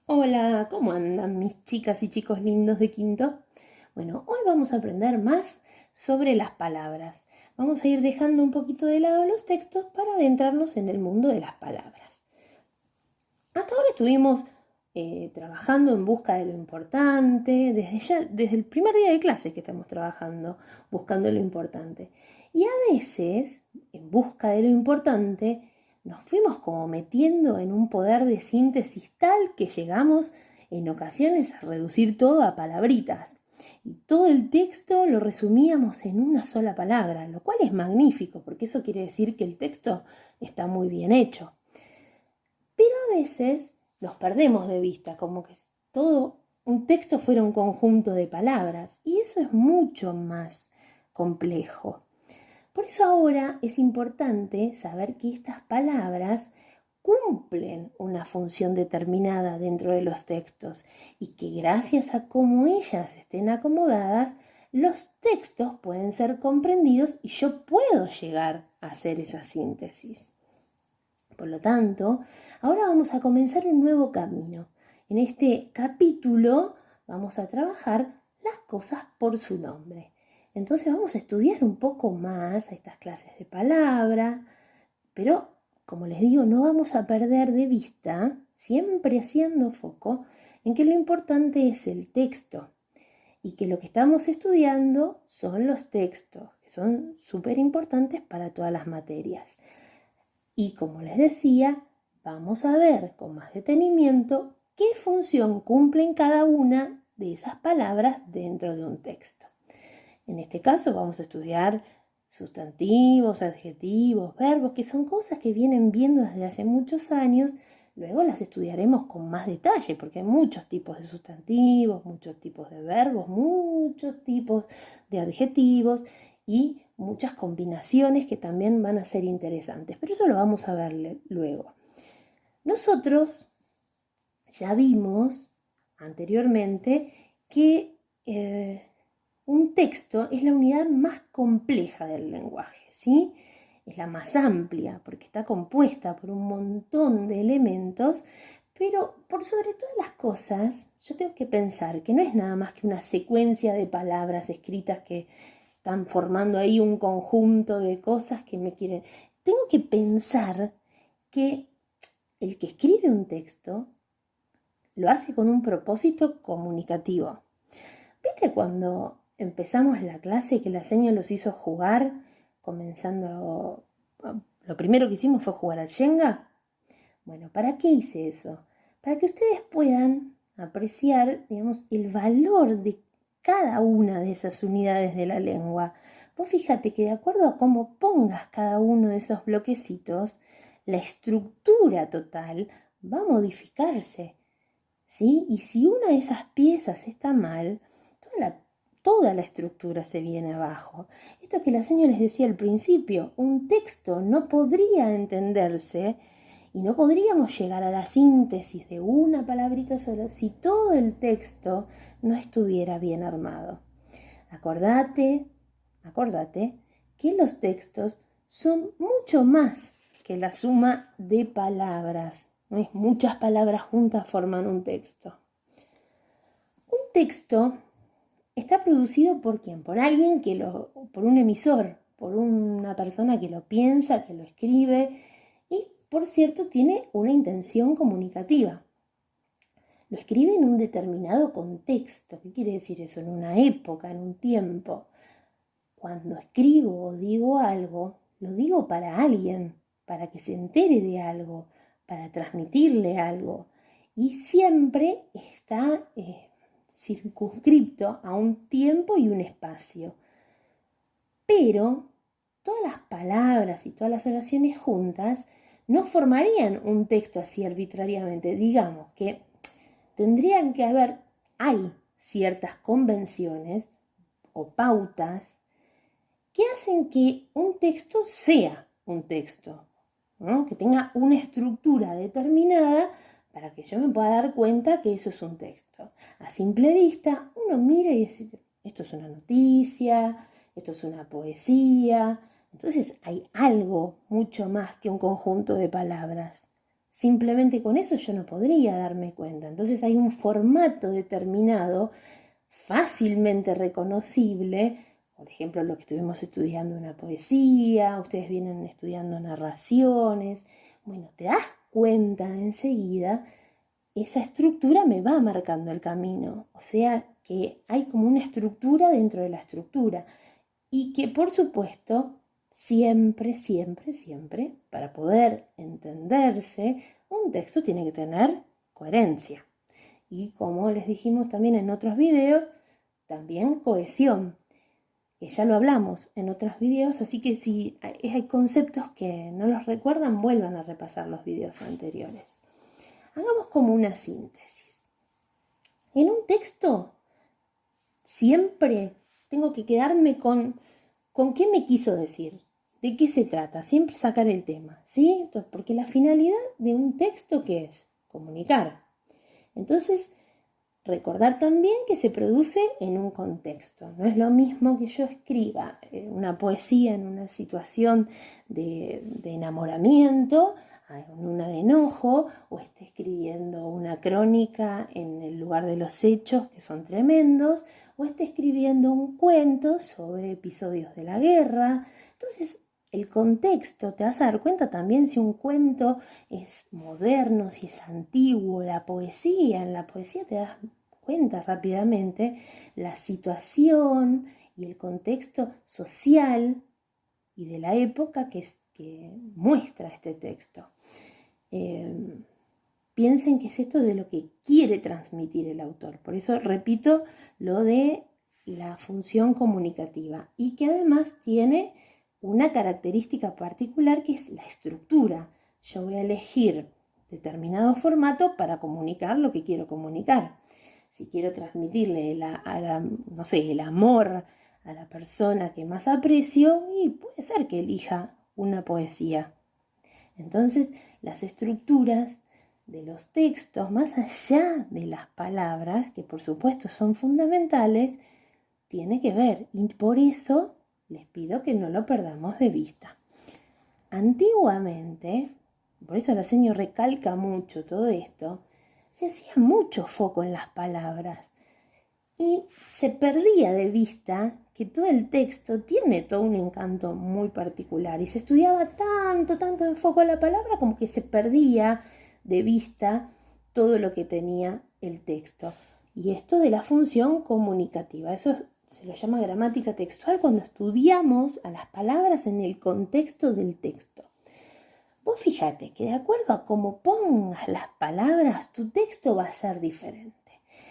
Hola, ¿cómo andan mis chicas y chicos lindos de quinto? Bueno, hoy vamos a aprender más sobre las palabras. Vamos a ir dejando un poquito de lado los textos para adentrarnos en el mundo de las palabras. Hasta ahora estuvimos trabajando en busca de lo importante, desde el primer día de clase que estamos trabajando, buscando lo importante. Y a veces, en busca de lo importante, nos fuimos como metiendo en un poder de síntesis tal que llegamos en ocasiones a reducir todo a palabritas. Y todo el texto lo resumíamos en una sola palabra, lo cual es magnífico, porque eso quiere decir que el texto está muy bien hecho. Pero a veces los perdemos de vista, como que todo un texto fuera un conjunto de palabras, y eso es mucho más complejo. Por eso ahora es importante saber que estas palabras cumplen una función determinada dentro de los textos y que gracias a cómo ellas estén acomodadas, los textos pueden ser comprendidos y yo puedo llegar a hacer esa síntesis. Por lo tanto, ahora vamos a comenzar un nuevo camino. En este capítulo vamos a trabajar las cosas por su nombre. Entonces vamos a estudiar un poco más a estas clases de palabra, pero como les digo, no vamos a perder de vista, siempre haciendo foco, en que lo importante es el texto y que lo que estamos estudiando son los textos, que son súper importantes para todas las materias. Y como les decía, vamos a ver con más detenimiento qué función cumplen cada una de esas palabras dentro de un texto. En este caso vamos a estudiar sustantivos, adjetivos, verbos, que son cosas que vienen viendo desde hace muchos años. Luego las estudiaremos con más detalle, porque hay muchos tipos de sustantivos, muchos tipos de verbos, muchos tipos de adjetivos y muchas combinaciones que también van a ser interesantes. Pero eso lo vamos a ver luego. Nosotros ya vimos anteriormente que un texto es la unidad más compleja del lenguaje, ¿sí? Es la más amplia porque está compuesta por un montón de elementos, pero por sobre todas las cosas, yo tengo que pensar que no es nada más que una secuencia de palabras escritas que están formando ahí un conjunto de cosas que me quieren. Tengo que pensar que el que escribe un texto lo hace con un propósito comunicativo. ¿Viste cuando empezamos la clase que la señora los hizo jugar, comenzando, lo primero que hicimos fue jugar al Shenga? Bueno, ¿para qué hice eso? Para que ustedes puedan apreciar, digamos, el valor de cada una de esas unidades de la lengua. Vos fíjate que de acuerdo a cómo pongas cada uno de esos bloquecitos, la estructura total va a modificarse, ¿sí? Y si una de esas piezas está mal, toda la estructura se viene abajo. Esto que la señora les decía al principio, un texto no podría entenderse y no podríamos llegar a la síntesis de una palabrita sola si todo el texto no estuviera bien armado. Acordate que los textos son mucho más que la suma de palabras. No es muchas palabras juntas forman un texto. Un texto está producido por quién? Por alguien por un emisor, por una persona que lo piensa, que lo escribe y, por cierto, tiene una intención comunicativa. Lo escribe en un determinado contexto. ¿Qué quiere decir eso? En una época, en un tiempo. Cuando escribo o digo algo, lo digo para alguien, para que se entere de algo, para transmitirle algo. Y siempre está circunscripto a un tiempo y un espacio. Pero todas las palabras y todas las oraciones juntas no formarían un texto así arbitrariamente. Digamos que tendrían que haber, hay ciertas convenciones o pautas que hacen que un texto sea un texto, ¿no? Que tenga una estructura determinada para que yo me pueda dar cuenta que eso es un texto. A simple vista, uno mira y dice, esto es una noticia, esto es una poesía. Entonces hay algo mucho más que un conjunto de palabras. Simplemente con eso yo no podría darme cuenta. Entonces hay un formato determinado, fácilmente reconocible. Por ejemplo, lo que estuvimos estudiando una poesía, ustedes vienen estudiando narraciones. Bueno, te das cuenta enseguida, esa estructura me va marcando el camino. O sea que hay como una estructura dentro de la estructura. Y que por supuesto, siempre, siempre, siempre, para poder entenderse, un texto tiene que tener coherencia. Y como les dijimos también en otros videos, también cohesión, que ya lo hablamos en otros videos, así que si hay conceptos que no los recuerdan, vuelvan a repasar los videos anteriores. Hagamos como una síntesis. En un texto siempre tengo que quedarme con qué me quiso decir, de qué se trata, siempre sacar el tema, ¿sí? Entonces, porque la finalidad de un texto, ¿qué es? Comunicar. Entonces, recordar también que se produce en un contexto. No es lo mismo que yo escriba una poesía en una situación de enamoramiento, en una de enojo, o esté escribiendo una crónica en el lugar de los hechos que son tremendos, o esté escribiendo un cuento sobre episodios de la guerra. Entonces, el contexto, te vas a dar cuenta también si un cuento es moderno, si es antiguo, en la poesía te das cuenta rápidamente la situación y el contexto social y de la época que muestra este texto. Piensen que es esto de lo que quiere transmitir el autor. Por eso repito lo de la función comunicativa y que además tiene una característica particular que es la estructura. Yo voy a elegir determinado formato para comunicar lo que quiero comunicar. Si quiero transmitirle el amor a la persona que más aprecio, y puede ser que elija una poesía. Entonces, las estructuras de los textos, más allá de las palabras, que por supuesto son fundamentales, tiene que ver, y por eso les pido que no lo perdamos de vista. Antiguamente, por eso la señora recalca mucho todo esto, se hacía mucho foco en las palabras y se perdía de vista que todo el texto tiene todo un encanto muy particular y se estudiaba tanto en foco a la palabra como que se perdía de vista todo lo que tenía el texto. Y esto de la función comunicativa, eso se lo llama gramática textual cuando estudiamos a las palabras en el contexto del texto. Vos fíjate que de acuerdo a cómo pongas las palabras, tu texto va a ser diferente.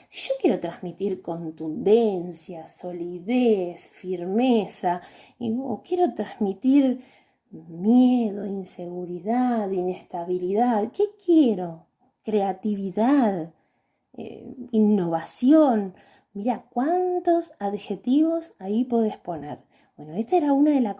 Si yo quiero transmitir contundencia, solidez, firmeza, o quiero transmitir miedo, inseguridad, inestabilidad, ¿qué quiero? Creatividad, innovación. Mira, ¿cuántos adjetivos ahí podés poner? Bueno, esta era una de las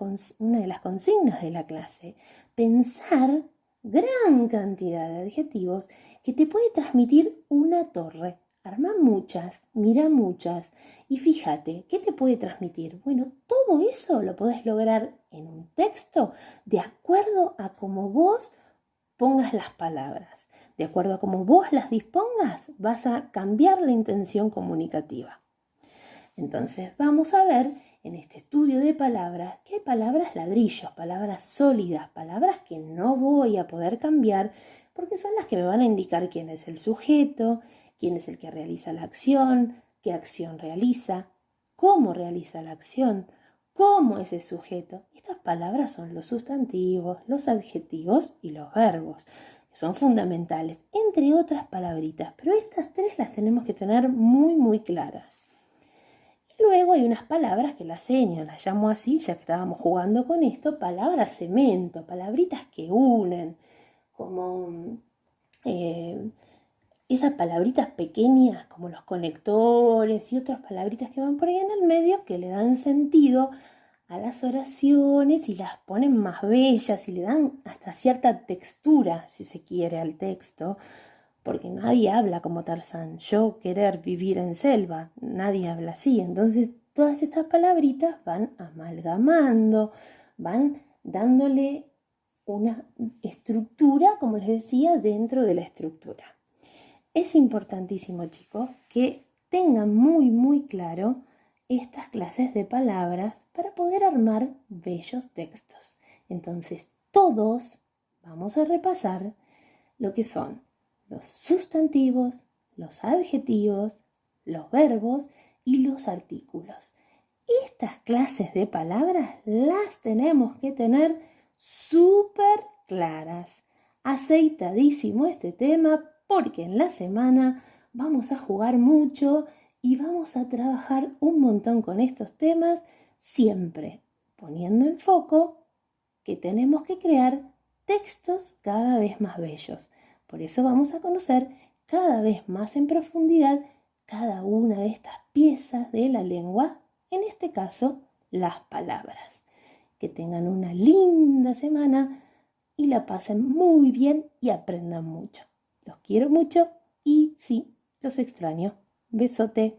consignas de la clase. Pensar gran cantidad de adjetivos que te puede transmitir una torre. Arma muchas, mira muchas y fíjate, ¿qué te puede transmitir? Bueno, todo eso lo podés lograr en un texto de acuerdo a cómo vos pongas las palabras. De acuerdo a cómo vos las dispongas, vas a cambiar la intención comunicativa. Entonces, vamos a ver en este estudio de palabras que hay palabras ladrillos, palabras sólidas, palabras que no voy a poder cambiar porque son las que me van a indicar quién es el sujeto, quién es el que realiza la acción, qué acción realiza, cómo realiza la acción, cómo es el sujeto. Estas palabras son los sustantivos, los adjetivos y los verbos, que son fundamentales, entre otras palabritas, pero estas tres las tenemos que tener muy claras. Y luego hay unas palabras que las llamo así, ya que estábamos jugando con esto, palabras cemento, palabritas que unen, como esas palabritas pequeñas como los conectores y otras palabritas que van por ahí en el medio que le dan sentido a las oraciones y las ponen más bellas y le dan hasta cierta textura, si se quiere, al texto, porque nadie habla como Tarzán, yo querer vivir en selva, nadie habla así. Entonces todas estas palabritas van amalgamando, van dándole una estructura, como les decía, dentro de la estructura. Es importantísimo, chicos, que tengan muy claro estas clases de palabras para poder armar bellos textos. Entonces, todos vamos a repasar lo que son los sustantivos, los adjetivos, los verbos y los artículos. Estas clases de palabras las tenemos que tener súper claras. Aceitadísimo este tema porque en la semana vamos a jugar mucho y vamos a trabajar un montón con estos temas, siempre poniendo en foco que tenemos que crear textos cada vez más bellos. Por eso vamos a conocer cada vez más en profundidad cada una de estas piezas de la lengua, en este caso, las palabras. Que tengan una linda semana y la pasen muy bien y aprendan mucho. Los quiero mucho y sí, los extraño. Besote.